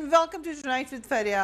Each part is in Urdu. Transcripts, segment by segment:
and welcome to Tonight with Faria.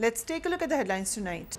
Let's take a look at the headlines tonight.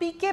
PK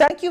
Thank you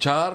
4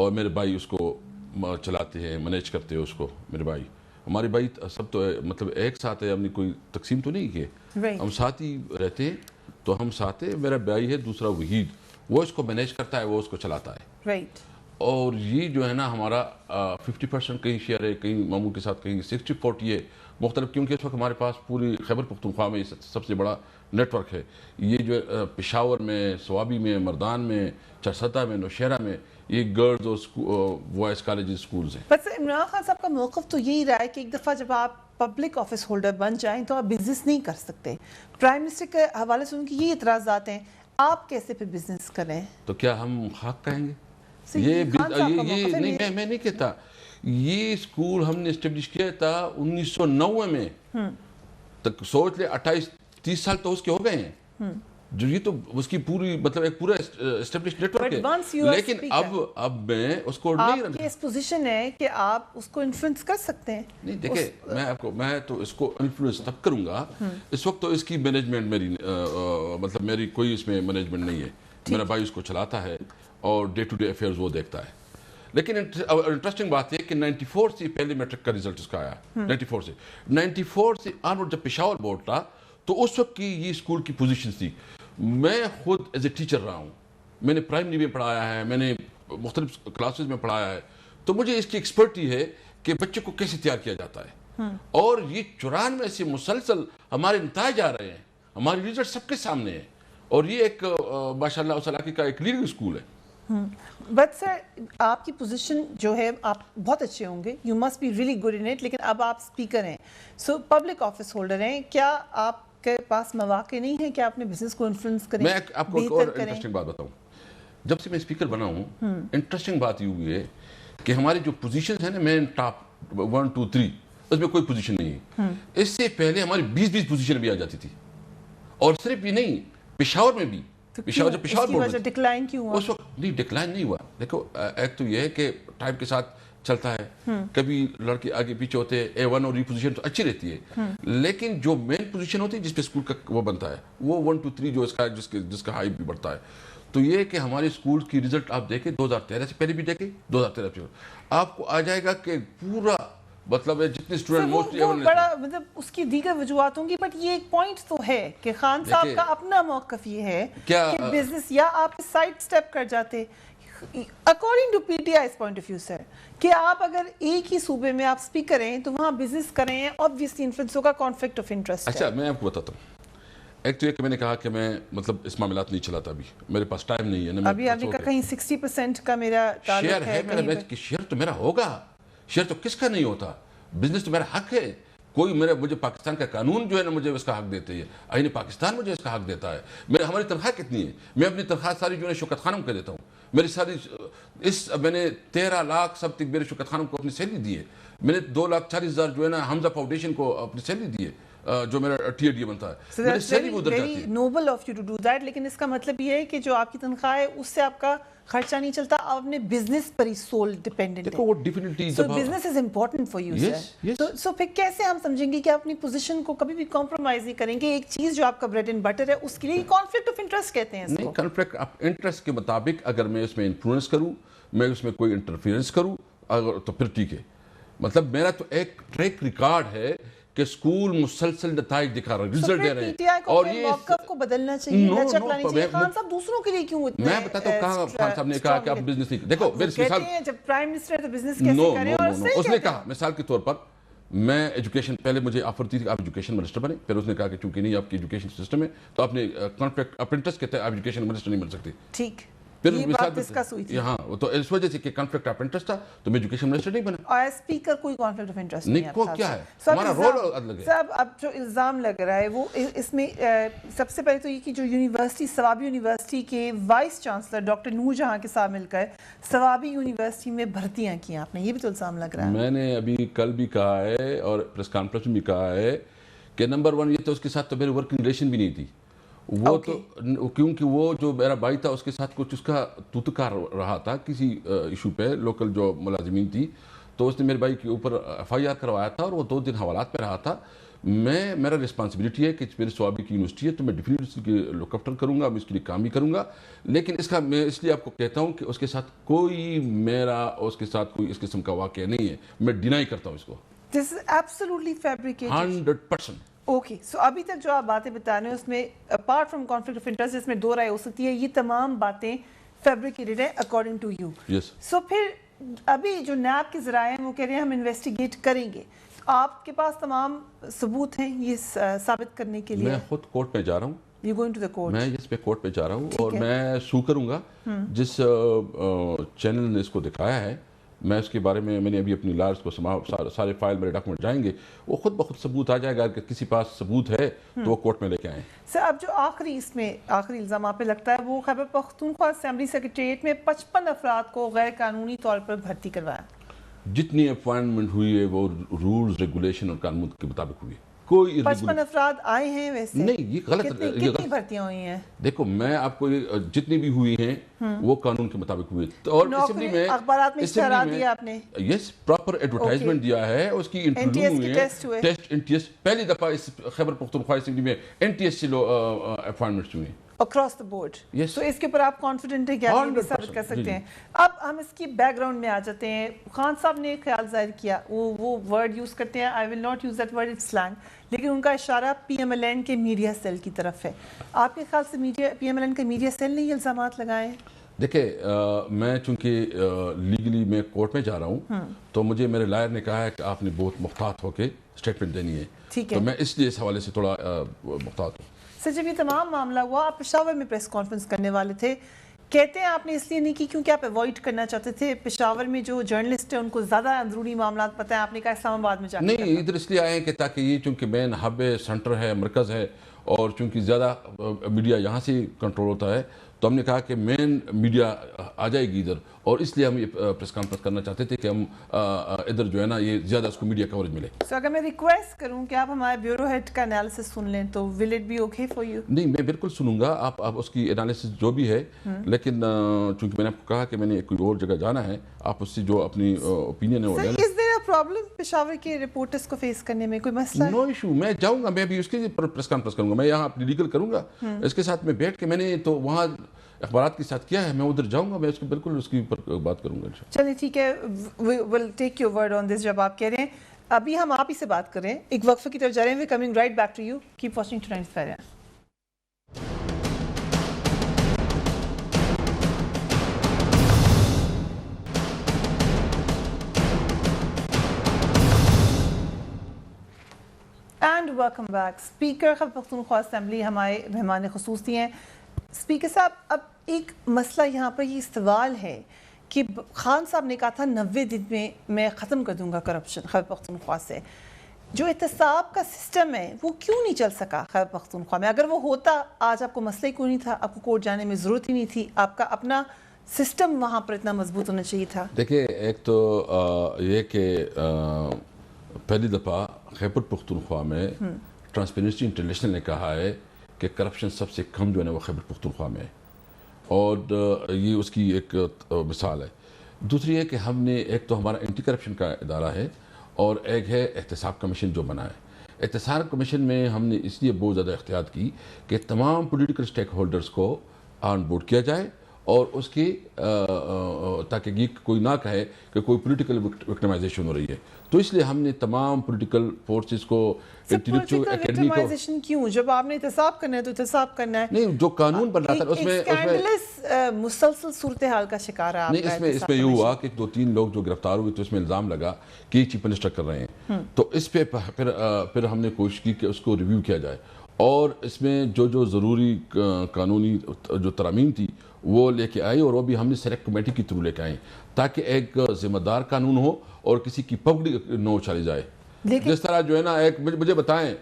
اور میرے بھائی اس کو چلاتے ہیں, مینیج کرتے ہیں اس کو. میرے بھائی, ہمارے بھائی سب تو مطلب ایک ساتھ ہے, ہم نے کوئی تقسیم تو نہیں کی, ہم ساتھ ہی رہتے ہیں. تو ہم ساتھ ہیں. میرا بھائی ہے دوسرا وحید, وہ اس کو مینیج کرتا ہے, وہ اس کو چلاتا ہے. رائٹ. اور یہ جو ہے نا ہمارا 50% کہیں شیئر ہے, کہیں ماموں کے ساتھ, کہیں 60-40 ہے مختلف, کیونکہ اس وقت ہمارے پاس پوری خیبر پختونخوا میں سب سے بڑا نیٹ ورک ہے. یہ جو پشاور میں, سوابی میں, مردان میں, چرسدہ میں, نوشہرہ میں, یہ گرلز اور وائس کالجز سکولز ہیں. بس عمران خان صاحب کا موقف تو یہی رہا ہے کہ ایک دفعہ جب آپ پبلک آفس ہولڈر بن جائیں تو آپ بزنس نہیں کر سکتے. پرائم منسٹر کے حوالے سے ان کی یہ اعتراضات ہیں, آپ کیسے پھر بزنس کریں؟ تو کیا ہم خاک کہیں گے؟ یہ میں نہیں کہتا. یہ اسکول ہم نے اسٹیبلش کیا تھا 1990 میں, تک سوچ لے 28-30 سال تو اس کے ہو گئے ہیں. جو یہ تو اس کی پوری مطلب ایک پورا اسٹیبلش نیٹ ورک ہے. لیکن اب میں اس کو نہیں آپ کی اس پوزیشن ہے کہ آپ اس کو انفلوئنس کر سکتے ہیں. نہیں دیکھیں, میں تو اس کو انفلوئنس تب کروں گا, اس وقت تو اس کی مینجمنٹ میری مطلب میری کوئی اس میں مینجمنٹ نہیں ہے. میرا بھائی اس کو چلاتا ہے اور ڈے ٹو ڈے افیئرز وہ دیکھتا ہے. لیکن انٹرسٹنگ بات یہ کہ 94 سے پہلے میٹرک کا ریزلٹ اس کا آیا. 94 سے آنورڈ جب پشاور بورڈ تھا تو اس وقت کی یہ اسکول کی پوزیشن تھی. میں خود ایز اے ٹیچر رہا ہوں, میں نے پرائمری میں پڑھایا ہے, میں نے مختلف کلاسز میں پڑھایا ہے, تو مجھے اس کی ایکسپرٹی ہے کہ بچے کو کیسے تیار کیا جاتا ہے. اور یہ 94 سے مسلسل ہمارے نتائج آ رہے ہیں, ہماری ریزلٹ سب کے سامنے ہے, اور یہ ایک ماشاء اللہ اس علاقے کا ایک لیڈنگ اسکول ہے. بٹ سر, آپ کی پوزیشن جو ہے آپ بہت اچھے ہوں گے, you must be really good in it, لیکن اب آپ اسپیکر ہیں, سو پبلک آفس ہولڈر ہیں, کیا آپ کے پاس مواقع نہیں ہے کہ آپ اپنے بزنس کو انفلوئنس کریں, میں آپ کو ایک اور انٹرسٹنگ بات بتاؤں. جب سے میں اسپیکر بنا ہوں, انٹرسٹنگ بات یہ ہوئی ہے کہ ہماری جو پوزیشنز ہیں نا, مین ٹاپ 1 2 3, اس میں کوئی پوزیشن نہیں ہے. اس سے پہلے ہماری 20 پوزیشن بھی آ جاتی تھی, اور صرف یہ نہیں, پشاور میں بھی. پشاور جب پشاور بورڈ میں ڈکلائن کیوں ہوا؟ اس وقت نہیں ڈکلائن نہیں ہوا. دیکھو ایک تو یہ ہے کہ ٹائم کے ساتھ چلتا ہے, کبھی لڑکے آگے پیچھے ہوتے ہیں, A1 اور یہ پوزیشن تو اچھی رہتی ہے, لیکن جو مین پوزیشن ہوتی ہے جس پہ اسکول کا وہ بنتا ہے, وہ 1 2 3 جو اس کا جس کا ہائی بھی بڑھتا ہے. تو یہ کہ ہمارے اسکول کی رزلٹ آپ دیکھیں 2013 سے پہلے بھی دیکھیں, 2013 سے آپ کو آ جائے گا کہ پورا مطلب ہے جتنے اسٹوڈنٹ موسٹلی بڑا مطلب اس کی دیگر وجوہات ہوں گی, بٹ یہ ایک پوائنٹ تو ہے کہ خان صاحب کا اپنا موقف یہ ہے کہ بزنس یا آپ سائڈ سٹیپ کر جاتے according to P T I point of view sir, کہ آپ اگر ایک ہی صوبے میں آپ اسپیکر ہیں تو وہاں بزنس کریں, obviously انفلوئنس ہوگا, کانفلکٹ آف انٹرسٹ. اچھا میں آپ کو بتاتا ہوں, ایک تو یہ کہ میں نے کہا کہ میں مطلب اس معاملات نہیں چلاتا, ابھی میرے پاس ٹائم نہیں ہے نا. ابھی آپ نے کہا کہیں 60% کا میرا شیئر ہے, شیئر تو میرا ہوگا, شیئر تو کس کا نہیں ہوتا, بزنس تو میرا حق ہے. کوئی مجھے پاکستان کا قانون جو ہے نا مجھے اس کا حق دیتے ہے, آئین پاکستان مجھے اس کا حق دیتا ہے. ہماری تنخواہ کتنی ہے, میں اپنی تنخواہ ساری جو ہے شوکت خانم کو دیتا ہوں. میری ساری میں نے 13 لاکھ سب تک میرے شوکت خانم کو اپنی سیلری دی ہے. میں نے 2,40,000 جو ہے نا حمزہ فاؤنڈیشن کو اپنی سیلری دی ہے, جو میرا TAD بنتا ہے, میری سیلری ادھر جاتی ہے. Noble of you to do that, لیکن اس کا مطلب یہ ہے کہ جو آپ کی تنخواہ ہے اس سے آپ کا خرچہ نہیں چلتا, آپ اپنے بزنس پر ہی سول ڈیپینڈنٹ ہیں. دیکھو وہ definitely so business is important for you sir. So پھر کیسے ہم سمجھیں گے کہ اپنی پوزیشن کو کبھی بھی کمپرومائز نہیں کریں گے, ایک چیز جو آپ کا بریڈ اینڈ بٹر ہے اس کے لیے کانفلکٹ آف انٹرسٹ کہتے ہیں اس کو. نہیں, کانفلکٹ آف انٹرسٹ کے مطابق اگر میں اس میں انفلوئنس کروں, میں اس میں کوئی انٹرفیئرنس کروں, اگر تو پھر ٹھیک ہے. مطلب میرا تو ایک ٹریک ریکارڈ ہے کہ اسکول مسلسل نتائج دکھا رہا ہے, رزلٹ دے رہے ہیں, اور یہ موقف کو بدلنا چاہیے, لچک لانی چاہیے. خان صاحب دوسروں کے لیے کیوں اتنے, میں بتاتا ہوں کہاں خان صاحب نے کہا کہ آپ بزنس نہیں, دیکھو میری مثال, جب پرائم منسٹر تو بزنس کیسے کریں, اور اس نے کہا مثال کے طور پر میں ایجوکیشن, پہلے مجھے آفر تھی کہ آپ ایجوکیشن منسٹر بنے, پھر اس نے کہا کہ چونکہ نہیں آپ کی ایجوکیشن سسٹم ہے تو آپ نے کانفلکٹ آف انٹرسٹ کہتے ہیں, آپ ایجوکیشن منسٹر نہیں بن سکتے. ٹھیک, پھر یہ بات ڈسکس ہوئی تھی. ہاں, تو اس وجہ سے کہ کانفلکٹ آف انٹرسٹ تھا تو میں ایجوکیشن منسٹر نہیں بنا. اور اسپیکر کوئی کانفلکٹ آف انٹرسٹ نہیں ہے. کیا ہے ہمارا رول الگ ہے. صاحب اب جو الزام لگ رہا ہے وہ اس میں سب سے پہلے تو یہ کہ جو یونیورسٹی سوابی یونیورسٹی کے وائس چانسلر ڈاکٹر نور جہاں کے ساتھ مل کر سوابی یونیورسٹی میں بھرتیاں کی آپ نے, یہ بھی تو الزام لگ رہا ہے. میں نے ابھی کل بھی کہا ہے اور پریس کانفرنس میں بھی کہا ہے کہ نمبر 1 یہ تو اس کے ساتھ تو میری ورکنگ ریلیشن بھی نہیں تھی. وہ تو کیونکہ وہ جو میرا بھائی تھا اس کے ساتھ کچھ اس کا توتکار رہا تھا کسی ایشو پہ, لوکل جو ملازمین تھی, تو اس نے میرے بھائی کے اوپر FIR کروایا تھا اور وہ 2 دن حوالات پہ رہا تھا. میرا رسپانسبلٹی ہے کہ میری سوابی کی یونیورسٹی ہے تو میں ڈیفینیٹلی اس کی لک آفٹر کروں گا، میں اس کے لیے کام بھی کروں گا، لیکن اس کا میں اس لیے آپ کو کہتا ہوں کہ اس کے ساتھ کوئی میرا اس کے ساتھ کوئی اس قسم کا واقعہ نہیں ہے، میں ڈینائی کرتا ہوں اس کو This is absolutely fabricated. 100%. Okay, سو ابھی تک جو آپ باتیں بتا رہے ہیں اس میں apart from conflict of interest جس میں دو رائے ہو سکتی ہے، یہ تمام باتیں فیبریکیٹڈ ہیں اکارڈنگ ٹو یو. Yes. سو پھر ابھی جو نیب کے ذرائع ہیں وہ کہہ رہے ہیں ہم انویسٹیگیٹ کریں گے، آپ کے پاس تمام ثبوت ہیں یہ ثابت کرنے کے لیے؟ میں خود کورٹ میں جا رہا ہوں، you going to the court? میں اس پہ کورٹ پہ جا رہا ہوں اور میں سو کروں گا جس چینل نے اس کو دکھایا ہے. میں اس کے بارے میں نے ابھی اپنی لائرز کو سارے فائل میرے ڈاکومنٹ جائیں گے، وہ خود بخود ثبوت آ جائے گا. اگر کسی پاس ثبوت ہے تو وہ کورٹ میں لے کے آئیں. سر اب جو آخری اس میں آخری الزام آپ پہ لگتا ہے وہ خیبر پختونخوا اسمبلی سیکریٹریٹ میں 55 افراد کو غیر قانونی طور پر بھرتی کروایا. جتنی اپوائنٹمنٹ ہوئی ہے وہ رولز ریگولیشن اور قانون کے مطابق ہوئی ہے. کوئی 55 افراد آئے ہیں ویسے؟ نہیں، یہ غلط ہے. کتنی بھرتیاں ہوئی ہیں؟ دیکھو میں آپ کو جتنی بھی ہوئی ہیں وہ قانون کے مطابق ہوئی. اور اسمبلی میں اخبارات میں اشتہارات دیا آپ نے؟ یس، پراپر ایڈورٹائزمنٹ دیا ہے، اس کی انٹرویو ہوئی ہے، ٹیسٹ NTS پہلی دفعہ اس خیبر پختونخوا اسمبلی میں NTS سے اپوائنٹمنٹس ہوئی ہیں اکراس دا بورڈ. تو اس کے اوپر آپ کانفیڈنٹ ہیں کہ آپ یہ ثابت کر سکتے ہیں؟ اب ہم اس کی بیک گراؤنڈ میں آ جاتے ہیں. خان صاحب نے خیال ظاہر کیا، وہ ورڈ یوز کرتے ہیں، I will not use that word, it's slang, لیکن ان کا اشارہ PMLN کے میڈیا سیل کی طرف ہے. آپ کے خیال سے PMLN کے میڈیا سیل نے یہ الزامات لگائے ہیں؟ دیکھیں میں چونکہ لیگلی میں کورٹ میں جا رہا ہوں تو مجھے میرے لائر نے کہا ہے کہ آپ نے بہت محتاط ہو کے اسٹیٹمنٹ دینی ہے، تو میں اس لیے اس حوالے سے تھوڑا محتاط ہوں. سر جب یہ تمام معاملہ ہوا آپ پشاور میں پریس کانفرنس کرنے والے تھے، کہتے ہیں آپ نے اس لیے نہیں کی کیونکہ آپ ایوائڈ کرنا چاہتے تھے، پشاور میں جو جرنلسٹ ہیں ان کو زیادہ اندرونی معاملات پتہ ہے، آپ نے کہا اسلام آباد میں جا کے نہیں، ادھر اس لیے آئے ہیں کہ تاکہ یہ چونکہ مین ہب ہے، سینٹر ہے، مرکز ہے، اور چونکہ زیادہ میڈیا یہاں سے کنٹرول ہوتا ہے تو ہم نے کہا کہ مین میڈیا آ جائے گی ادھر، اور اس لیے ہم یہ پریس کانفرنس کرنا چاہتے تھے کہ ہم ادھر جو ہے نا یہ زیادہ اس کو میڈیا کوریج ملے. سو اگر میں ریکویسٹ کروں کہ آپ ہمارے بیورو ہیڈ کا انالیسس سن لیں تو will it be okay for you? نہیں، میں بالکل سنوں گا آپ اس کی انالیسس جو بھی ہے، لیکن چونکہ میں نے آپ کو کہا کہ میں نے کوئی اور جگہ جانا ہے، آپ اس سے جو اپنی اوپینین ہے وہ لے لیں. Is there a problem Peshawar کے رپورٹرز کو فیس کرنے میں کوئی مسئلہ ہے؟ نو ایشو، میں جاؤں گا، میں بھی اس کے پریس کانفرنس کروں گا، میں یہاں اپنی لیگل کروں گا، اس کے ساتھ میں بیٹھ کے میں نے تو وہاں اخبارات کے ساتھ کیا ہے، میں ادھر جاؤں گا، میں اس کے بالکل اس کے اوپر بات کروں گا. چلیں ٹھیک ہے، we'll take your word on this. جب آپ کہہ رہے ہیں ابھی ہم آپ ہی سے بات کریں، ایک وقفے کی طرف جا رہے ہیں. we're coming right back to you. keep watching Tonight Fair. And welcome back. Speaker Khyber Pakhtunkhwa assembly ہمارے مہمان خصوصی ہیں. اسپیکر صاحب اب ایک مسئلہ یہاں پر یہ سوال ہے کہ خان صاحب نے کہا تھا 90 دن میں ختم کر دوں گا کرپشن خیبر پختونخوا سے. جو احتساب کا سسٹم ہے وہ کیوں نہیں چل سکا خیبر پختونخوا میں؟ اگر وہ ہوتا آج آپ کو مسئلہ ہی کیوں نہیں تھا، آپ کو کورٹ جانے میں ضرورت ہی نہیں تھی، آپ کا اپنا سسٹم وہاں پر اتنا مضبوط ہونا چاہیے تھا. دیکھیں ایک تو یہ کہ پہلی دفعہ خیبر پختونخوا میں ٹرانسپیرنسی انٹرنیشنل نے کہا ہے کہ کرپشن سب سے کم جو ہے نا وہ خیبر پختونخوا میں ہے، اور یہ اس کی ایک مثال ہے. دوسری ہے کہ ہم نے ایک تو ہمارا اینٹی کرپشن کا ادارہ ہے اور ایک ہے احتساب کمیشن جو بنا ہے. احتساب کمیشن میں ہم نے اس لیے بہت زیادہ احتیاط کی کہ تمام پولیٹیکل سٹیک ہولڈرز کو آن بورڈ کیا جائے اور اس کی تاکہ یہ کوئی نہ کہے کہ کوئی پولیٹیکل وکٹمائزیشن ہو رہی ہے. تو اس لیے ہم نے تمام پولیٹیکل فورسز کو انٹلیکچوئل اکیڈمی کو کیوں جب آپ نے احتساب کرنا ہے تو احتساب کرنا ہے. نہیں، جو قانون بن رہا تھا اس میں مسلسل صورتحال کا شکار ہے. نہیں، اس میں یہ ہوا کہ 2-3 لوگ جو گرفتار ہوئے تو اس میں الزام لگا کہ چیف منسٹر کر رہے ہیں، تو اس پہ پھر ہم نے کوشش کی کہ اس کو ریویو کیا جائے اور اس میں جو ضروری قانونی جو ترامیم تھی وہ لے کے آئی، اور وہ بھی ہم نے سلیکٹ کمیٹی کے تھرو لے کے آئے تاکہ ایک ذمہ دار قانون ہو اور کسی کی پگڑی نہ اچھالی جائے. جس طرح جو ہے نا ایک مجھے بتائیں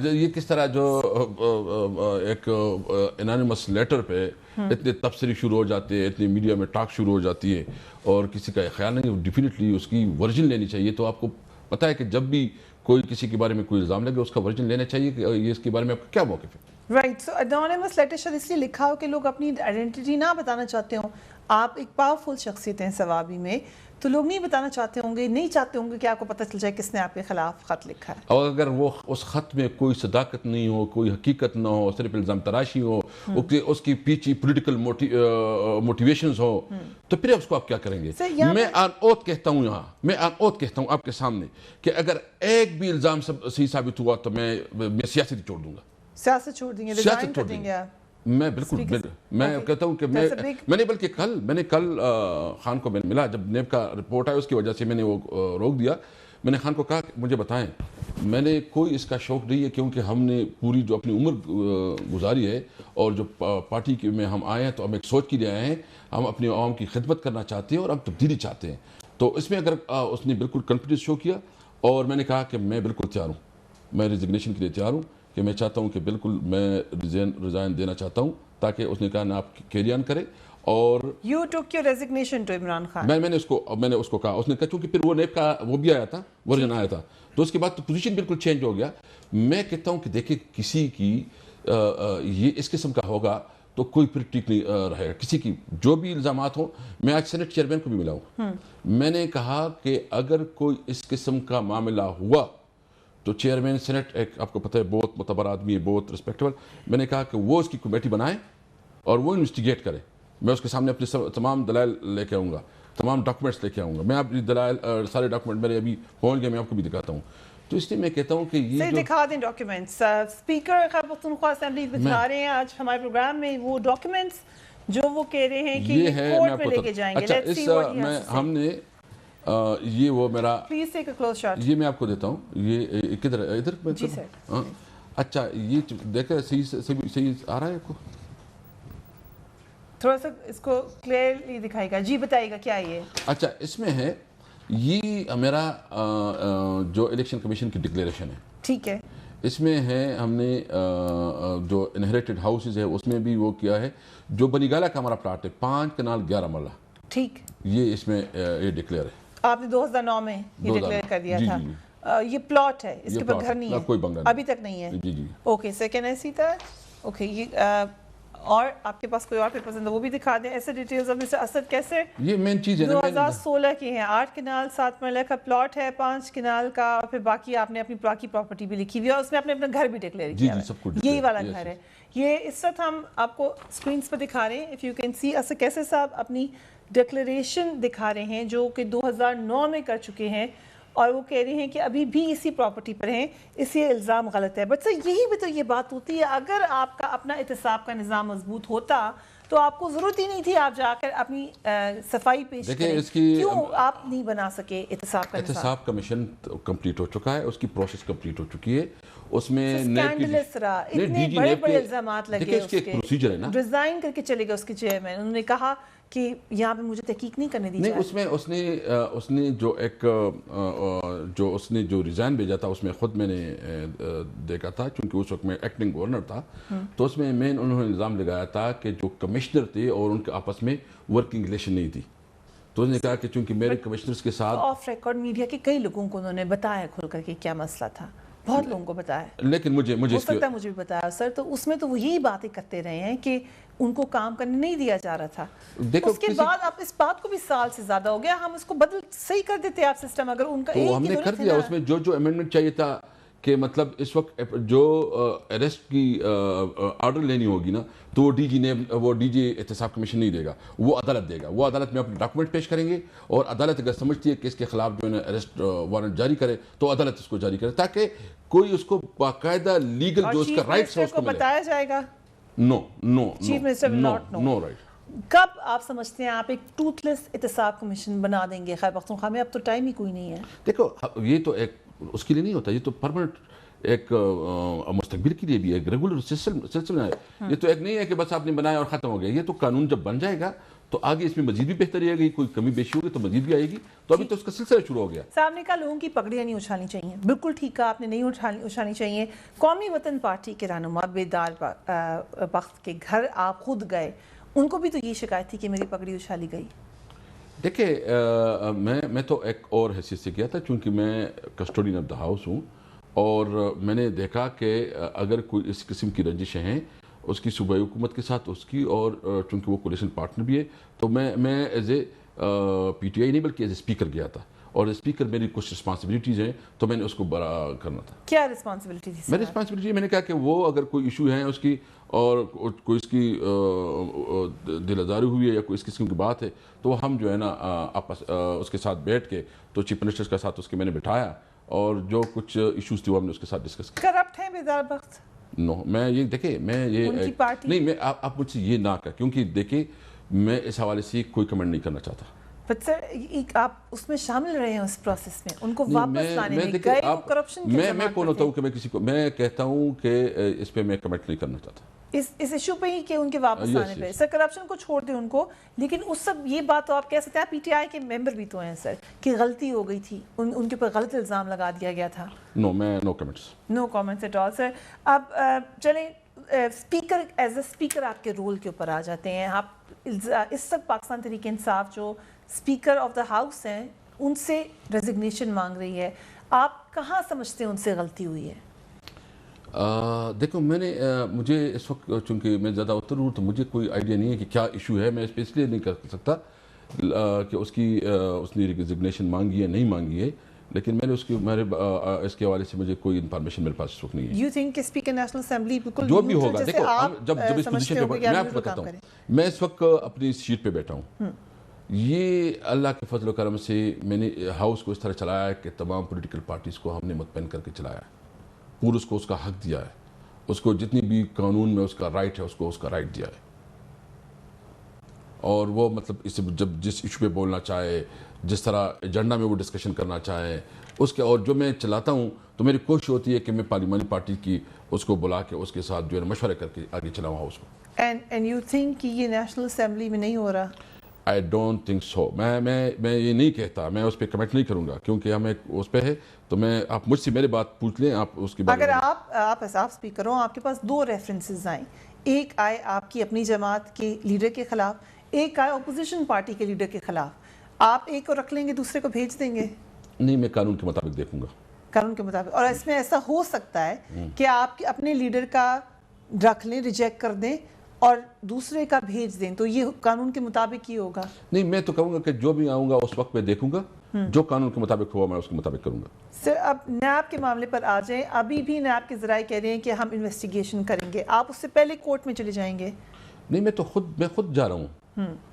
یہ کس طرح جو ایک انانیمس لیٹر پہ اتنے تبصرے شروع ہو جاتے ہیں، اتنے میڈیا میں ٹاک شروع ہو جاتی ہے اور کسی کا خیال نہیں، ڈیفینیٹلی اس کی ورژن لینی چاہیے. تو آپ کو پتہ ہے کہ جب بھی کوئی کسی کے بارے میں کوئی الزام لگے اس کا ورژن لینا چاہیے کہ یہ اس کے بارے میں آپ کا کیا موقف ہے. رائٹ. سو انانیمس لیٹر شاید اس لیے لکھا ہو کہ لوگ اپنی آئیڈینٹی نہ بتانا چاہتے ہوں. آپ ایک پاورفل شخصیت ہیں سوابی میں، تو لوگ نہیں بتانا چاہتے ہوں گے، نہیں چاہتے ہوں گے کہ آپ کو پتہ چل جائے کس نے آپ کے خلاف خط لکھا ہے. اور اگر وہ اس خط میں کوئی صداقت نہیں ہو، کوئی حقیقت نہ ہو، صرف الزام تراشی ہو، اس کی پیچھے پولیٹیکل موٹیویشنز ہو، تو پھر اس کو آپ کیا کریں گے؟ میں آن اوتھ کہتا ہوں یہاں، میں آن اوتھ کہتا ہوں آپ کے سامنے کہ اگر ایک بھی الزام صحیح ثابت ہوا تو میں سیاست چھوڑ دوں گا. سیاست چھوڑ دیں گے، ریزائن کر دیں گے آپ؟ میں بالکل میں کہتا ہوں کہ میں نے بلکہ کل خان کو میں نے ملا، جب نیب کا رپورٹ آیا اس کی وجہ سے میں نے وہ روک دیا. میں نے خان کو کہا کہ مجھے بتائیں، میں نے کوئی اس کا شوق نہیں ہے کیونکہ ہم نے پوری جو اپنی عمر گزاری ہے اور جو پارٹی میں ہم آئے ہیں تو ہم ایک سوچ کے لیے آئے ہیں، ہم اپنے عوام کی خدمت کرنا چاہتے ہیں اور ہم تبدیلی چاہتے ہیں. تو اس میں اگر اس نے بالکل کانفیڈنس شو کیا اور میں نے کہا کہ میں بالکل تیار ہوں، میں ریزگنیشن کے لیے تیار ہوں، کہ میں چاہتا ہوں کہ بالکل میں ریزائن دینا چاہتا ہوں، تاکہ اس نے کہا نہ آپ کیری آن کرے. اور You took your resignation to Imran Khan. میں نے اس کو کہا، اس نے کہا چونکہ پھر وہ نیب کا وہ بھی آیا تھا، ورژن آیا تھا، تو اس کے بعد تو پوزیشن بالکل چینج ہو گیا. میں کہتا ہوں کہ دیکھیں کسی کی یہ اس قسم کا ہوگا تو کوئی پھر ٹھیک نہیں رہے گا. کسی کی جو بھی الزامات ہوں، میں آج سینٹ چیئرمین کو بھی ملا ہوں، میں نے کہا کہ اگر کوئی اس قسم کا معاملہ ہوا تو چیئرمین سینٹ ایک آپ کو پتہ ہے بہت معتبر آدمی ہے، بہت رسپیکٹیبل. میں نے کہا کہ وہ اس کی کمیٹی بنائیں اور وہ انویسٹیگیٹ کرے. میں اس کے سامنے اپنے تمام دلائل لے کے آؤں گا، تمام ڈاکومنٹس لے کے آؤں گا. میں آپ دلائل سارے ڈاکومنٹ میرے ابھی فون کے میں آپ کو بھی دکھاتا ہوں. تو اس لیے میں کہتا ہوں کہ یہ دکھا دیں documents. Speaker Khyber Pakhtunkhwa assembly دکھا رہے ہیں آج ہمارے پروگرام میں وہ ڈاکیومنٹس جو وہ کہہ رہے ہیں کہ یہ کورٹ میں لے کے جائیں گے. اچھا، اس ہم نے یہ وہ میرا please take a close shot. یہ میں آپ کو دیتا ہوں. یہ کدھر ادھر؟ جی سر. اچھا، یہ دیکھیں صحیح آ رہا ہے آپ کو؟ تھوڑا سا اس کو کلیئرلی دکھائے گا. جی بتائیے گا کیا یہ؟ اچھا، اس میں ہے یہ میرا جو الیکشن کمیشن کی ڈکلیریشن ہے. ٹھیک ہے. اس میں ہے ہم نے جو انہیریٹڈ ہاؤسز ہے اس میں بھی وہ کیا ہے، جو بنی گالا کا ہمارا پلاٹ ہے 5 کنال 11 مرلہ. ٹھیک. یہ اس میں یہ ڈکلیئر ہے. آپ نے 2009 میں یہ ڈکلیئر کر دیا تھا. یہ پلاٹ ہے، اس کے اوپر گھر نہیں ہے، کوئی بنگلہ ابھی تک نہیں ہے. جی جی. Okay sir, can I see that? Okay. یہ اور آپ کے پاس کوئی اور پیپرز ہیں وہ بھی دکھا دیں. ایسے ڈیٹیلز اب مسٹر اسد کیسے یہ مین چیز ہے 2016 کے ہیں. 8 کنال 7 مرلہ کا پلاٹ ہے، 5 کنال کا، اور پھر باقی آپ نے اپنی باقی پراپرٹی بھی لکھی ہوئی ہے اور اس میں آپ نے اپنا گھر بھی ڈکلیئر کیا ہے. یہی والا گھر ہے. یہ اس وقت ہم آپ کو اسکرینس پر دکھا رہے ہیں. If you can see Asad کیسے صاحب اپنی ڈکلیریشن دکھا رہے ہیں جو کہ 2009 میں کر چکے ہیں، اور وہ کہہ رہے ہیں کہ ابھی بھی اسی پراپرٹی پر ہیں، اس یہ الزام غلط ہے. بٹ سر یہی بھی تو یہ بات ہوتی ہے، اگر آپ کا اپنا احتساب کا نظام مضبوط ہوتا تو آپ کو ضرورت ہی نہیں تھی آپ جا کر اپنی صفائی پیش کریں. کیوں آپ نہیں بنا سکے احتساب کا نظام؟ احتساب کا مشن کمپلیٹ ہو چکا ہے، اس کی پروسیس کمپلیٹ ہو چکی ہے. اس میں سکینڈلس رہا، اتنے بڑے بڑے الزامات لگے اس کے. پروسیجر ہے نا، ریزائن کر کے چلے گئے اس کے چیئرمین. انہوں نے کہا کہ یہاں پہ مجھے تحقیق نہیں کرنے دی جائے. نہیں، اس میں اس نے جو ریزائن بھیجا تھا اس میں خود میں نے دیکھا تھا، چونکہ اس وقت میں ایکٹنگ گورنر تھا. تو اس میں مین انہوں نے الزام لگایا تھا کہ جو کمشنر تھے اور ان کے آپس میں ورکنگ ریلیشن نہیں تھی. تو انہوں نے کہا کہ چونکہ میرے کمشنرز کے ساتھ آف ریکارڈ میڈیا کے کئی لوگوں کو انہوں نے بتایا کھل کر کے کیا مسئلہ تھا، بہت لوگوں کو بتایا. لیکن مجھے ہو سکتا ہے مجھے بھی بتایا سر. تو اس میں تو وہ یہی باتیں کرتے رہے ہیں کہ ان کو کام کرنے نہیں دیا جا رہا تھا. اس کے بعد آپ اس بات کو بھی سال سے زیادہ ہو گیا، ہم اس کو بدل صحیح کر دیتے آپ سسٹم. اگر ان کا ایک ہم نے کر دیا. اس میں جو امینڈمنٹ چاہیے تھا کہ مطلب اس وقت جو اریسٹ کی آرڈر لینی ہوگی نا، تو وہ ڈی جی احتساب کمیشن نہیں دے گا، وہ عدالت دے گا. وہ عدالت میں اپنے ڈاکومنٹ پیش کریں گے اور عدالت اگر سمجھتی ہے کہ اس کے خلاف جو ہے اریسٹ وارنٹ جاری کرے تو عدالت اس کو جاری کرے، تاکہ کوئی اس کو باقاعدہ لیگل جو اس کا رائٹس ہے اس کو ملے. بتایا جائے گا نو چیف منسٹر نو رائٹ. کب آپ سمجھتے ہیں آپ ایک ٹوتھ لیس احتساب کمیشن بنا دیں گے خیبر پختونخوا میں؟ اب تو ٹائم ہی کوئی نہیں ہے. دیکھو یہ تو ایک اس کے لیے نہیں ہوتا، یہ تو پرماننٹ ایک مستقبل کے لیے بھی ایک ریگولر سلسلہ ہے. یہ تو ایک نہیں ہے کہ بس آپ نے بنایا اور ختم ہو گیا. یہ تو قانون جب بن جائے گا تو آگے اس میں مزید بھی بہتری آئے گی، کوئی کمی بیشی ہوگی تو مزید بھی آئے گی. تو ابھی تو اس کا سلسلہ شروع ہو گیا. صاحب نے کہا لوگوں کی پگڑیاں نہیں اچھالنی چاہیے. بالکل ٹھیک ہے، آپ نے نہیں اچھالنی چاہیے. قومی وطن پارٹی کے رہنما بیدار بخت کے گھر آپ خود گئے، ان کو بھی تو یہ شکایت تھی کہ میری پگڑی اچھالی گئی. دیکھیں میں تو ایک اور حیثیت سے کیا تھا، چونکہ میں کسٹوڈین آف دا ہاؤس ہوں، اور میں نے دیکھا کہ اگر کوئی اس قسم کی رنجشیں ہیں اس کی صوبائی حکومت کے ساتھ اس کی، اور چونکہ وہ کولیشن پارٹنر بھی ہے، تو میں ایز اے پی ٹی آئی نہیں بلکہ ایز اے اسپیکر گیا تھا، اور اسپیکر میری کچھ رسپانسبلٹیز ہیں تو میں نے اس کو بڑا کرنا تھا. کیا رسپانسبلٹی تھی؟ میری رسپانسبلٹی میں نے کہا کہ وہ اگر کوئی ایشو ہے اس کی، اور کوئی اس کی دل آزاری ہوئی ہے یا کوئی اس قسم کی بات ہے، تو ہم جو ہے نا آپس اس کے ساتھ بیٹھ کے، تو چیف منسٹر کے ساتھ اس کے میں نے بٹھایا، اور جو کچھ ایشوز تھے وہ ہم نے اس کے ساتھ ڈسکس کیا. کرپٹ ہیں بیدار بخت؟ نو، میں یہ دیکھیں، میں یہ ان کی پارٹی نہیں، میں آپ مجھ سے یہ نہ کر، کیونکہ دیکھیں میں اس حوالے سے کوئی کمنٹ نہیں کرنا چاہتا. بٹ سر آپ اس میں شامل رہے ہیں اس پروسیس میں، ان کو نہیں، واپس لانے میں دیکھیں، گئے وہ کرپشن کے میں کون ہوتا ہوں کہ میں کسی کو، میں کہتا ہوں کہ اس پہ میں کمنٹ نہیں کرنا چاہتا. اس ایشو پہ ہی کہ ان کے واپس آنے پہ. سر کرپشن کو چھوڑ دیں ان کو، لیکن اس سب یہ بات تو آپ کہہ سکتے ہیں، پی ٹی آئی کے ممبر بھی تو ہیں سر، کہ غلطی ہو گئی تھی، ان کے اوپر غلط الزام لگا دیا گیا تھا. No comments. No comments at all. Sir اب چلیں اسپیکر، ایز اے اسپیکر آپ کے رول کے اوپر آ جاتے ہیں. آپ اس وقت پاکستان تحریک انصاف جو اسپیکر آف دا ہاؤس ہیں ان سے ریزگنیشن مانگ رہی ہے، آپ کہاں سمجھتے ہیں ان سے غلطی ہوئی ہے؟ دیکھو، مجھے اس وقت چونکہ میں زیادہ اتر ہوں تو مجھے کوئی آئیڈیا نہیں ہے کہ کیا ایشو ہے. میں اس پہ اس لیے نہیں کر سکتا کہ اس نے ریزگنیشن مانگی ہے نہیں مانگی ہے، لیکن میں نے اس کے حوالے سے مجھے کوئی انفارمیشن میرے پاس اس وقت نہیں ہے. یو تھنک کہ اسپیکر نیشنل اسمبلی بالکل جو بھی ہوگا، دیکھو جب اس پوزیشن پہ، میں آپ کو بتاتا ہوں، میں اس وقت اپنی سیٹ پہ بیٹھا ہوں. یہ اللہ کے فضل و کرم سے میں نے ہاؤس کو اس طرح چلایا ہے کہ تمام پولیٹیکل پارٹیز کو ہم نے مطمئن کر کے چلایا ہے، پورا اس کو اس کا حق دیا ہے، اس کو جتنی بھی قانون میں اس کا رائٹ ہے اس کو اس کا رائٹ دیا ہے. اور وہ مطلب اس سے جب جس ایشو پہ بولنا چاہے، جس طرح ایجنڈا میں وہ ڈسکشن کرنا چاہے اس کے، اور جو میں چلاتا ہوں تو میری کوشش ہوتی ہے کہ میں پارلیمانی پارٹی کی اس کو بلا کے اس کے ساتھ جو ہے مشورے کر کے آگے چلاؤں ہاؤس کو. اینڈ یو تھنک کہ یہ نیشنل اسمبلی میں نہیں ہو رہا؟ I don't think so. میں یہ نہیں کہتا، میں اس پہ کمنٹ نہیں کروں گا کیونکہ ہمیں اس پہ ہے. تو آپ مجھ سے میرے بات پوچھ لیں، آپ اس کے بارے میں. اگر آپ اساف اسپیکر ہوں، آپ کے پاس دو ریفرنسز آئیں، ایک آئے آپ کی اپنی جماعت کے لیڈر کے خلاف، ایک آئے اپوزیشن پارٹی کے لیڈر کے خلاف، آپ ایک کو رکھ لیں گے دوسرے کو بھیج دیں گے؟ نہیں، میں قانون کے مطابق دیکھوں گا. قانون کے مطابق. اور اس میں ایسا ہو سکتا ہے کہ آپ اپنے لیڈر کا رکھ لیں، ریجیکٹ کر دیں اور دوسرے کا بھیج دیں، تو یہ قانون کے مطابق ہی ہوگا؟ نہیں، میں تو کہوں گا کہ جو بھی آؤں گا اس وقت میں دیکھوں گا، جو قانون کے مطابق ہوا میں اس کے مطابق کروں گا. سر اب نیب کے معاملے پر آ جائیں. ابھی بھی نیب کے ذرائع کہہ رہے ہیں کہ ہم انویسٹیگیشن کریں گے، آپ اس سے پہلے کورٹ میں چلے جائیں گے؟ نہیں، میں خود جا رہا ہوں.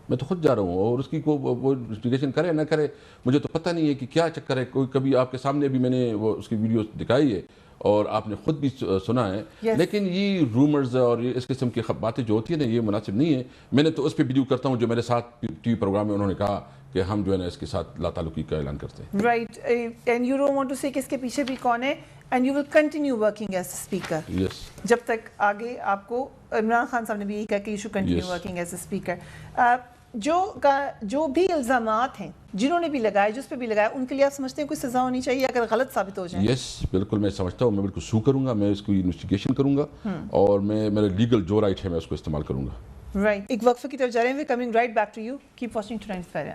میں تو خود جا رہا ہوں، اور اس کی وہ انویسٹیگیشن کرے نہ کرے مجھے تو پتہ نہیں ہے کہ کیا چکر ہے. کبھی آپ کے سامنے بھی میں نے وہ اس کی ویڈیو دکھائی ہے اور آپ نے خود بھی سنا ہے. لیکن یہ رومرز اور اس قسم کی باتیں جو ہوتی ہیں نا، یہ مناسب نہیں ہے. میں نے تو اس پہ بلیو کرتا ہوں جو میرے ساتھ ٹی وی پروگرام میں انہوں نے کہا کہ ہم جو ہے نا اس کے ساتھ لا تعلقی کا اعلان کرتے ہیں. Right. And you don't want to say کہ اس کے پیچھے بھی کون ہے، and you will continue working as a speaker. Yes. جب تک آگے آپ کو عمران خان صاحب نے بھی یہی کہا کہ you should continue working as a speaker. جو بھی الزامات ہیں جنہوں نے بھی لگائے، جس پہ بھی لگائے، ان کے لیے آپ سمجھتے ہیں کوئی سزا ہونی چاہیے اگر غلط ثابت ہو جائے؟ یس، بالکل میں سمجھتا ہوں. میں بالکل سو کروں گا، میں اس کو انویسٹیگیشن کروں گا، اور میں میرے لیگل جو رائٹ ہے میں اس کو استعمال کروں گا. رائٹ. ایک وقفے کی طرف جا رہے ہیں. Coming right back to you. Keep watching tonight fair.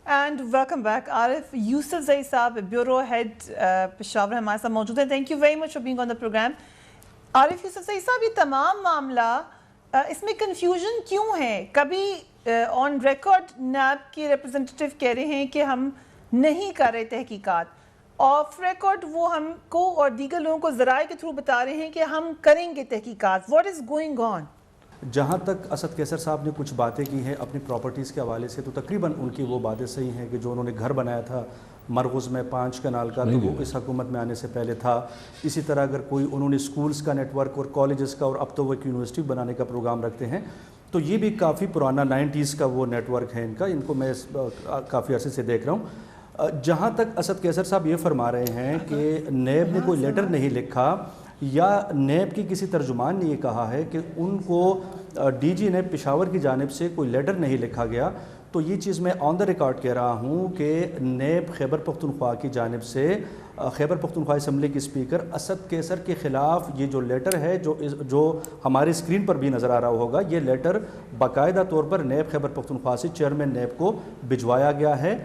And welcome back. Arif Yousafzai صاحب، بیورو ہیڈ پشاور، ہمارے ساتھ موجود ہیں. Thank you very much for being on the programme. Arif Yousafzai صاحب، یہ تمام معاملہ اس میں کنفیوژن کیوں ہے؟ کبھی آن ریکارڈ نیب کے ریپرزنٹیٹیو کہہ رہے ہیں کہ ہم نہیں کر رہے تحقیقات، آف ریکارڈ وہ ہم کو اور دیگر لوگوں کو ذرائع کے تھرو بتا رہے ہیں کہ ہم کریں گے تحقیقات. What is going on? جہاں تک اسد کیسر صاحب نے کچھ باتیں کی ہیں اپنی پراپرٹیز کے حوالے سے، تو تقریباً ان کی وہ باتیں صحیح ہیں کہ جو انہوں نے گھر بنایا تھا مرغوز میں 5 کنال کا، تو وہ اس حکومت میں آنے سے پہلے تھا. اسی طرح اگر کوئی انہوں نے سکولز کا نیٹ ورک اور کالجز کا، اور اب تو وہ ایک یونیورسٹی بنانے کا پروگرام رکھتے ہیں، تو یہ بھی کافی پرانا 90s کا وہ نیٹ ورک ہے ان کا. ان کو میں کافی عرصے سے دیکھ رہا ہوں. جہاں تک اسد کیسر صاحب یہ فرما رہے ہیں کہ نیب نے کوئی لیٹر نہیں لکھا، یا نیب کی کسی ترجمان نے یہ کہا ہے کہ ان کو ڈی جی نیب پشاور کی جانب سے کوئی لیٹر نہیں لکھا گیا، تو یہ چیز میں آن دا ریکارڈ کہہ رہا ہوں کہ نیب خیبر پختونخوا کی جانب سے خیبر پختونخوا اسمبلی کے اسپیکر اسد کیسر کے خلاف یہ جو لیٹر ہے جو ہماری اسکرین پر بھی نظر آ رہا ہوگا، یہ لیٹر باقاعدہ طور پر نیب خیبر پختونخوا سے چیئرمین نیب کو بھجوایا گیا ہے،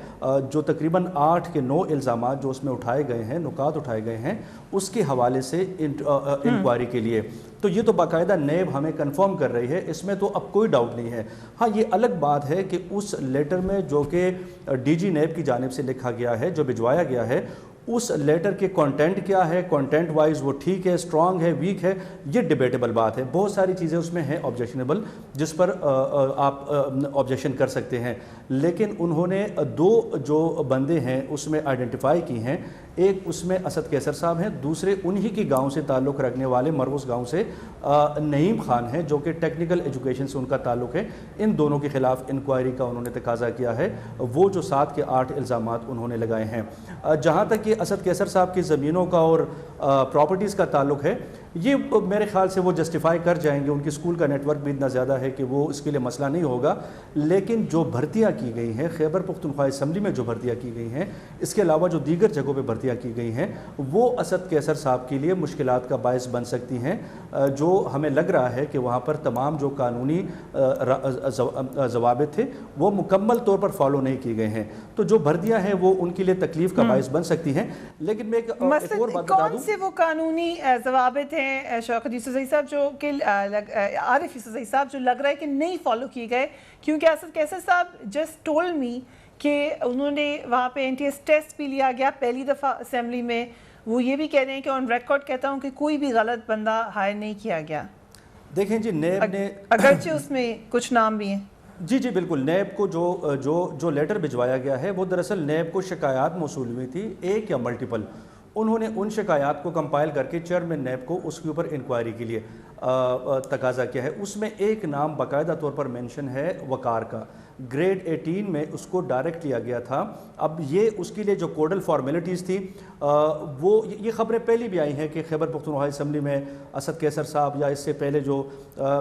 جو تقریباً 8 کے 9 الزامات جو اس میں اٹھائے گئے ہیں، نکات اٹھائے گئے ہیں، اس کے حوالے سے انکوائری کے لیے۔ تو یہ تو باقاعدہ نیب ہمیں کنفرم کر رہی ہے، اس میں تو اب کوئی ڈاؤٹ نہیں ہے۔ ہاں یہ الگ بات ہے کہ اس لیٹر میں جو کہ ڈی جی نیب کی جانب سے لکھا گیا ہے، جو بھجوایا گیا ہے، اس لیٹر کے کنٹینٹ کیا ہے، کنٹینٹ وائز وہ ٹھیک ہے، اسٹرانگ ہے، ویک ہے، یہ ڈیبیٹیبل بات ہے۔ بہت ساری چیزیں اس میں ہیں آبجیکشنیبل، جس پر آپ آبجیکشن کر سکتے ہیں، لیکن انہوں نے 2 جو بندے ہیں اس میں آئیڈینٹیفائی کی ہیں، ایک اس میں اسد کیسر صاحب ہیں، دوسرے انہی کی گاؤں سے تعلق رکھنے والے مرغوز گاؤں سے نعیم خان ہیں، جو کہ ٹیکنیکل ایجوکیشن سے ان کا تعلق ہے۔ ان دونوں کے خلاف انکوائری کا انہوں نے تقاضا کیا ہے، وہ جو 7 کے 8 الزامات انہوں نے لگائے ہیں۔ جہاں تک یہ اسد کیسر صاحب کی زمینوں کا اور پراپرٹیز کا تعلق ہے، یہ میرے خیال سے وہ جسٹیفائی کر جائیں گے، ان کی اسکول کا نیٹ ورک بھی اتنا زیادہ ہے کہ وہ اس کے لیے مسئلہ نہیں ہوگا۔ لیکن جو بھرتیاں کی گئی ہیں خیبر پختونخوا اسمبلی میں، جو بھرتیاں کی گئی ہیں، اس کے علاوہ جو دیگر جگہوں پہ بھرتیاں کی گئی ہیں، وہ اسد کیسر صاحب کے لیے مشکلات کا باعث بن سکتی ہیں، جو ہمیں لگ رہا ہے کہ وہاں پر تمام جو قانونی ضوابط تھے وہ مکمل طور پر فالو نہیں کی گئے ہیں۔ تو جو بھرتیاں ہیں وہ ان کے لیے تکلیف کا باعث بن سکتی ہیں۔ لیکن میں ایک اور بات بتا دوں، کون سے وہ قانونی ضوابط ہیں شوکت یوسفزئی صاحب جو کہ عارف یوسفزئی صاحب جو لگ رہا ہے کہ نہیں فالو کیے گئے؟ کیونکہ اسد کیسر صاحب جسٹ ٹولڈ می کہ انہوں نے وہاں پہ NTS ٹیسٹ بھی لیا گیا پہلی دفعہ اسمبلی میں، وہ یہ بھی کہہ رہے ہیں کہ آن ریکارڈ کہتا ہوں کہ کوئی بھی غلط بندہ ہائر نہیں کیا گیا۔ دیکھیں جی، نیب نے اگرچہ اس میں کچھ نام بھی ہیں۔ جی بالکل، نیب کو جو لیٹر بھجوایا گیا ہے وہ دراصل نیب کو شکایات موصول ہوئی تھی، ایک یا ملٹیپل۔ انہوں نے ان شکایات کو کمپائل کر کے چیئرمین نیب کو اس کے اوپر انکوائری کے لیے تقاضا کیا ہے۔ اس میں ایک نام باقاعدہ طور پر مینشن ہے وقار کا، گریڈ 18 میں اس کو ڈائریکٹ لیا گیا تھا۔ اب یہ اس کے لیے جو کوڈل فارمیلٹیز تھی، وہ یہ خبریں پہلی بھی آئی ہیں کہ خیبر پختونخوا اسمبلی میں اسد کیسر صاحب یا اس سے پہلے جو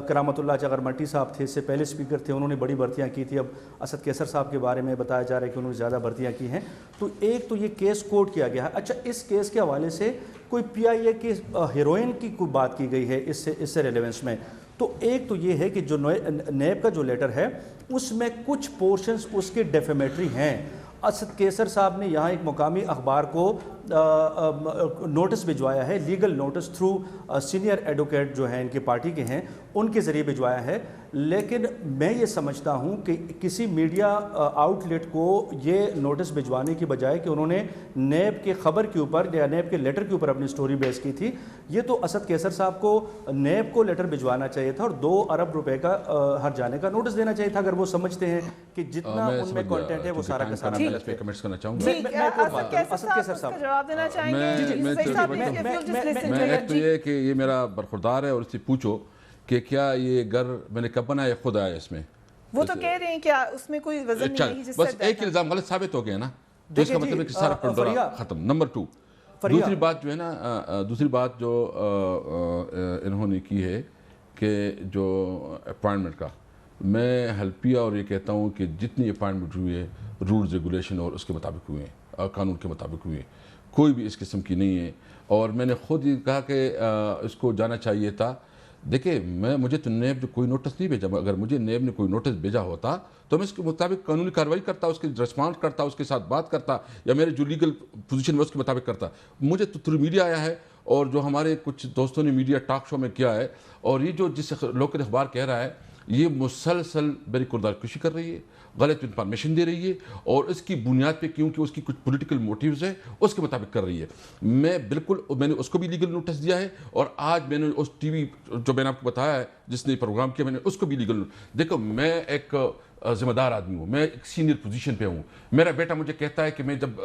کرامت اللہ چغر مٹی صاحب تھے، اس سے پہلے اسپیکر تھے، انہوں نے بڑی بھرتیاں کی تھی۔ اب اسد کیسر صاحب کے بارے میں بتایا جا رہا ہے کہ انہوں نے زیادہ بھرتیاں کی ہیں۔ تو ایک تو یہ کیس کوٹ کیا گیا ہے۔ اچھا، اس کیس کے حوالے سے کوئی PIA کی ہیروئن کی کوئی بات کی گئی ہے اس سے ریلیونس میں؟ تو ایک تو یہ ہے کہ جو نیب کا جو لیٹر ہے اس میں کچھ پورشنز اس کے ڈیفیمیٹری ہیں۔ اسد کیسر صاحب نے یہاں ایک مقامی اخبار کو نوٹس بھجوایا ہے، legal notice through senior advocate جو ہیں ان کی پارٹی کے ہیں، ان کے ذریعے بھجوایا ہے۔ لیکن میں یہ سمجھتا ہوں کہ کسی میڈیا آؤٹ لیٹ کو یہ نوٹس بھجوانے کی بجائے کہ انہوں نے نیب کے خبر کے اوپر یا نیب کے لیٹر کے اوپر اپنی سٹوری بیس کی تھی، یہ تو اسد کیسر صاحب کو نیب کو لیٹر بھجوانا چاہیے تھا اور 2 ارب روپے کا ہر جانے کا نوٹس دینا چاہیے تھا، اگر وہ سمجھتے ہیں کہ جتنا ان میں کنٹینٹ ہے وہ سارا کا سارا۔ کمنٹس کرنا چاہوں گا۔ اسد کیسر صاحب جواب دینا چاہیں گے؟ میں ایک تو یہ کہ یہ میرا برخوردار ہے اور اس سے پوچھو کہ کیا یہ گھر میں نے کب بنایا، خود آیا اس میں؟ وہ تو کہہ رہے ہیں کہ اس میں کوئی وزن نہیں ہے، بس ایک الزام غلط ثابت ہو گیا نا، تو اس کا مطلب ہے کہ سارا پنڈورا ختم۔ نمبر 2، دوسری بات جو ہے نا، دوسری بات جو انہوں نے کی ہے کہ جو اپوائنٹمنٹ کا، میں حلفیہ اور یہ کہتا ہوں کہ جتنی اپوائنٹمنٹ ہوئی ہے رولز ریگولیشن اور اس کے مطابق ہوئے ہیں، قانون کے مطابق ہوئے ہیں، کوئی بھی اس قسم کی نہیں ہے۔ اور میں نے خود یہ کہا کہ اس کو جانا چاہیے تھا۔ دیکھیں، مجھے تو نیب نے کوئی نوٹس نہیں بھیجا، اگر مجھے نیب نے کوئی نوٹس بھیجا ہوتا تو میں اس کے مطابق قانونی کارروائی کرتا، اس کے رسپانس کرتا، اس کے ساتھ بات کرتا، یا میرے جو لیگل پوزیشن ہے اس کے مطابق کرتا۔ مجھے تو تھرو میڈیا آیا ہے اور جو ہمارے کچھ دوستوں نے میڈیا ٹاک شو میں کیا ہے، اور یہ جو جس لوکل اخبار کہہ رہا ہے، یہ مسلسل میری کردار کشی کر رہی ہے، غلط انفارمیشن دے رہی ہے، اور اس کی بنیاد پہ کیونکہ اس کی کچھ پولیٹیکل موٹیوز ہے اس کے مطابق کر رہی ہے۔ میں نے اس کو بھی لیگل نوٹس دیا ہے، اور آج میں نے اس ٹی وی جو میں نے آپ کو بتایا ہے جس نے پروگرام کیا، میں نے اس کو بھی لیگل نوٹس۔ دیکھو، میں ایک ذمہ دار آدمی ہوں، میں ایک سینئر پوزیشن پہ ہوں۔ میرا بیٹا مجھے کہتا ہے کہ میں جب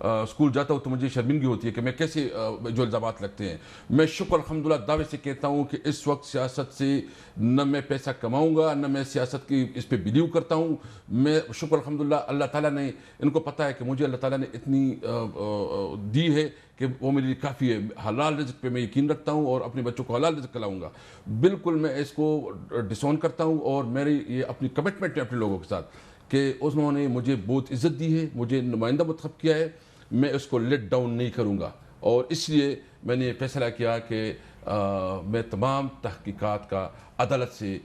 اسکول جاتا ہوں تو مجھے شرمندگی ہوتی ہے کہ میں کیسے جو الزامات لگتے ہیں۔ میں شکر الحمدللہ دعوے سے کہتا ہوں کہ اس وقت سیاست سے نہ میں پیسہ کماؤں گا، نہ میں سیاست کی اس پہ بلیو کرتا ہوں۔ میں شکر الحمدللہ اللہ تعالیٰ نے، ان کو پتہ ہے کہ مجھے اللہ تعالیٰ نے اتنی دی ہے کہ وہ میرے لیے کافی ہے. حلال رزق پہ میں یقین رکھتا ہوں اور اپنے بچوں کو حلال رزق کھلاؤں گا. بالکل میں اس کو ڈسون کرتا ہوں اور میری یہ اپنی کمٹمنٹ ہے اپنے لوگوں کے ساتھ کہ انہوں نے مجھے بہت عزت دی ہے, مجھے نمائندہ منتخب کیا ہے, میں اس کو لیٹ ڈاؤن نہیں کروں گا. اور اس لیے میں نے یہ فیصلہ کیا کہ میں تمام تحقیقات کا عدالت سے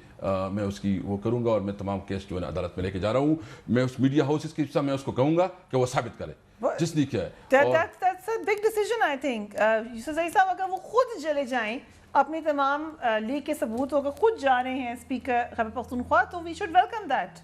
میں اس کی وہ کروں گا اور میں تمام کیس جو ہے عدالت میں لے کے جا رہا ہوں. میں اس میڈیا ہاؤسز کے حصہ میں اس کو کہوں گا کہ وہ ثابت کرے جس نے کیا ہے. That's a big decision, I think. یوسف زئی صاحب اگر وہ خود چلے جائیں, اپنی تمام لیگ کے ثبوت ہو کر خود جا رہے ہیں اسپیکر خیبر پختونخوا, تو we should welcome that.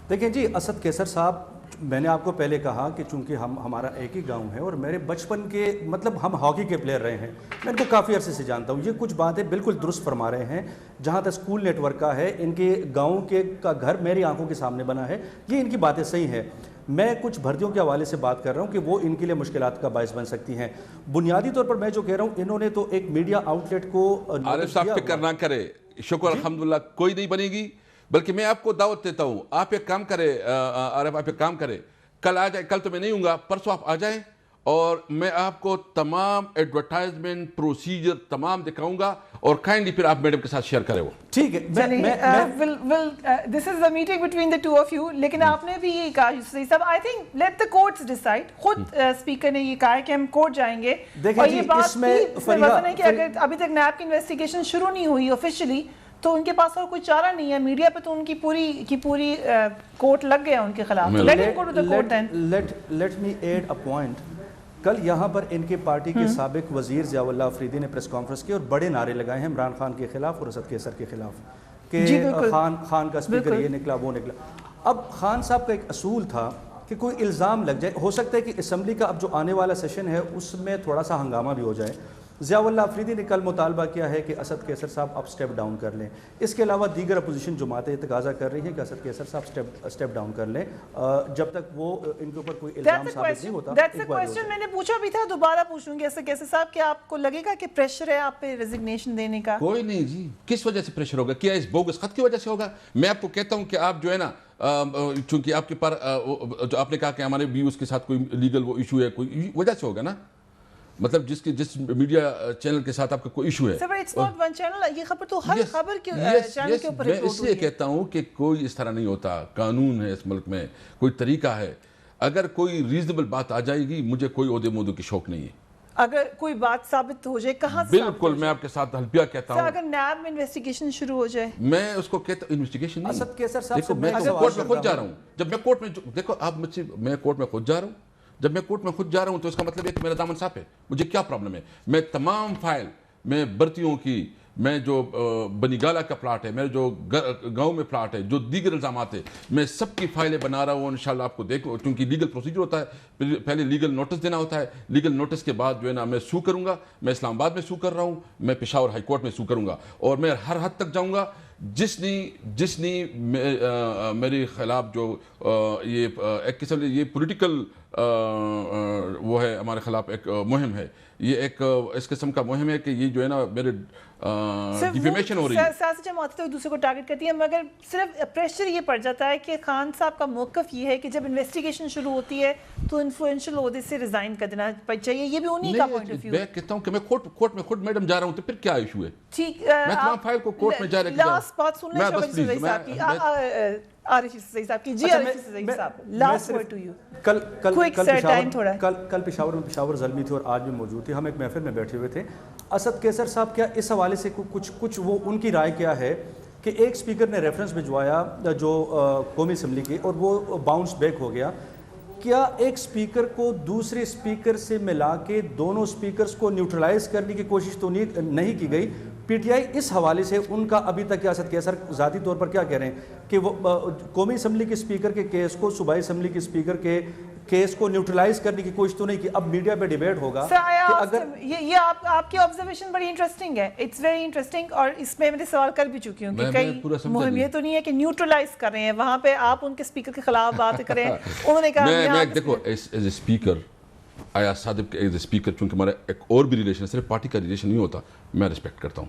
دیکھیں جی, اسد کیسر صاحب, میں نے آپ کو پہلے کہا کہ چونکہ ہمارا ایک ہی گاؤں ہے اور میرے بچپن کے مطلب ہم ہاکی کے پلیئر رہے ہیں, میں ان کو کافی عرصے سے جانتا ہوں. یہ کچھ باتیں بالکل درست فرما رہے ہیں. جہاں تک اسکول نیٹ ورک کا ہے, ان کے گاؤں کا گھر میری آنکھوں کے سامنے بنا ہے, یہ ان کی باتیں صحیح ہیں. میں کچھ بھرتیوں کے حوالے سے بات کر رہا ہوں کہ وہ ان کے لیے مشکلات کا باعث بن سکتی ہیں. بنیادی طور پر میں جو کہہ رہا ہوں, انہوں نے تو ایک میڈیا آؤٹ لیٹ کو عارف صاحب فکر نہ کرے, شکر الحمدللہ کوئی نہیں بنے گی, بلکہ میں آپ کو دعوت دیتا ہوں, آپ ایک کام کرے عارف, آپ ایک کام کرے, کل آ جائے, کل تو میں نہیں ہوں گا, پرسوں آپ آ جائیں اور میں آپ کو تمام ایڈورٹائزمنٹ پروسیجر تمام دکھاؤں گا اور کائنڈلی پھر آپ میڈم کے ساتھ شیئر کریں. وہ ٹھیک ہے, دس از the meeting between the two of you. لیکن آپ نے بھی یہ کہا یوسف زئی صاحب, I think let the courts decide. خود اسپیکر نے یہ کہا ہے کہ ہم کورٹ جائیں گے, اور یہ بات وزن ہے کہ اگر ابھی تک نیب کی انویسٹیگیشن شروع نہیں ہوئی آفیشلی تو ان کے پاس اور کوئی چارہ نہیں ہے. میڈیا پہ تو ان کی پوری کورٹ لگ گیا ان کے خلاف. Let me add a point. کل یہاں پر ان کے پارٹی کے سابق وزیر ضیاء اللہ افریدی نے پریس کانفرنس کی اور بڑے نعرے لگائے ہیں عمران خان کے خلاف اور اسد کیسر کے خلاف کہ خان کا اسپیکر یہ نکلا وہ نکلا. اب خان صاحب کا ایک اصول تھا کہ کوئی الزام لگ جائے, ہو سکتا ہے کہ اسمبلی کا اب جو آنے والا سیشن ہے اس میں تھوڑا سا ہنگامہ بھی ہو جائے. ضیاء اللہ افریدی نے کل مطالبہ کیا ہے کہ اسد کیسر صاحب اب سٹیپ ڈاؤن کر لیں. اس کے علاوہ دیگر اپوزیشن جماعتیں تقاضا کر رہی ہیں کہ اسد کیسر صاحب سٹیپ ڈاؤن کر لیں جب تک وہ ان کے اوپر کوئی الزام ثابت نہیں ہوتا. That's a question میں نے پوچھا بھی تھا, دوبارہ پوچھوں گی اسد کیسر صاحب, کیا آپ کو لگے گا کہ پریشر ہے آپ پہ ریزگنیشن دینے کا؟ کوئی نہیں جی, کس وجہ سے پریشر ہوگا؟ کیا اس بوگس خط کی وجہ سے ہوگا؟ میں آپ کو کہتا ہوں کہ آپ جو ہے نا, چونکہ آپ کے پر جو آپ نے کہا کہ ہمارے بھی اس کے ساتھ کوئی لیگل وہ ایشو ہے, کوئی وجہ سے ہوگا نا, مطلب جس میڈیا چینل کے ساتھ آپ کا کوئی ایشو ہے. It's not one channel, یہ خبر تو ہر خبر کے چینل کے اوپر میں اس لیے کہتا ہوں کہ کوئی اس طرح نہیں ہوتا. قانون ہے اس ملک میں, کوئی طریقہ ہے. اگر کوئی ریزنیبل بات آ جائے گی, مجھے کوئی عہدے مودوں کی شوق نہیں ہے. اگر کوئی بات ثابت ہو جائے, کہاں سے بالکل میں آپ کے ساتھ حلفیہ کہتا ہوں, اگر نیب میں انویسٹیگیشن شروع ہو جائے, میں اس کو کہتا ہوں انویسٹیگیشن نہیں. اسد کیسر صاحب دیکھو میں کورٹ میں خود جا رہا ہوں, جب میں کورٹ میں, دیکھو آپ مجھ سے, میں کورٹ میں خود جا رہا ہوں, جب میں کورٹ میں خود جا رہا ہوں تو اس کا مطلب ہے کہ میرا دامن صاف ہے. مجھے کیا پرابلم ہے؟ میں تمام فائل, میں برتیوں کی, میں جو بنی گالا کا پلاٹ ہے, میرے جو گاؤں میں پلاٹ ہے, جو دیگر الزامات ہیں, میں سب کی فائلیں بنا رہا ہوں. انشاءاللہ آپ کو دیکھو, کیونکہ لیگل پروسیجر ہوتا ہے, پہلے لیگل نوٹس دینا ہوتا ہے, لیگل نوٹس کے بعد جو ہے نا میں سو کروں گا. میں اسلام آباد میں سو کر رہا ہوں, میں پشاور ہائی کورٹ میں سو کروں گا, اور میں ہر حد تک جاؤں گا. جس نے میرے خلاف جو یہ ایک قسم سے یہ پولیٹیکل وہ ہے ہمارے خلاف ایک مہم ہے, یہ ایک اس قسم کا مہم ہے کہ یہ جو ہے نا میرے ڈیفیمیشن ہو رہی ہے. سیاسی جماعتیں تو ایک دوسرے کو ٹارگٹ کرتی ہیں, مگر صرف پریشر یہ پڑ جاتا ہے کہ خان صاحب کا موقف یہ ہے کہ جب انویسٹیگیشن شروع ہوتی ہے تو انفلوئنشل عہدے سے ریزائن کر دینا چاہیے. یہ بھی انہی کا پوائنٹ آف ویو. میں کہتا ہوں کہ میں کورٹ میں خود میڈم جا رہا ہوں, تو پھر کیا ایشو ہے؟ ٹھیک, میں تمام فائل کو کورٹ میں جا رہا ہوں. لاسٹ بات سن لیں شعبہ زئی صاحب کی, عارف زئی صاحب کی. جی عارف زئی صاحب, لاسٹ ورڈ ٹو یو. کل پشاور میں پشاور زلمی تھی اور آج بھی موجود تھی, ہم ایک محفل میں بیٹھے ہوئے تھے. اسد کیسر صاحب کیا اس حوالے سے کچھ وہ ان کی رائے کیا ہے کہ ایک سپیکر نے ریفرنس بھجوایا جو قومی اسمبلی کی, اور وہ باؤنس بیک ہو گیا. کیا ایک سپیکر کو دوسرے سپیکر سے ملا کے دونوں سپیکرز کو نیوٹرلائز کرنے کی کوشش تو نہیں کی گئی؟ پی ٹی آئی اس حوالے سے ان کا ابھی تک اسد کیسر ذاتی طور پر کیا کہہ رہے ہیں کہ وہ قومی اسمبلی کے سپیکر کے کیس کو صوبائی اسمبلی کے سپیکر کے کیس کو نیوٹرلائز کرنے کی کوشش تو نہیں کی؟ اب میڈیا پہ ڈیبیٹ ہوگا کہ اگر یہ آپ کی آبزرویشن بڑی انٹرسٹنگ ہے, اٹس ویری انٹرسٹنگ, اور اس میں میں سوال کر بھی چکی ہوں کہ کئی مہم یہ تو نہیں ہے کہ نیوٹرلائز کر رہے ہیں, وہاں پہ آپ ان کے سپیکر کے خلاف بات کریں. انہوں نے کہا میں دیکھو ایز اے اسپیکر, آیا صادق ایز اے اسپیکر, چونکہ ہمارا ایک اور بھی ریلیشن, صرف پارٹی کا ریلیشن نہیں ہوتا, میں رسپیکٹ کرتا ہوں.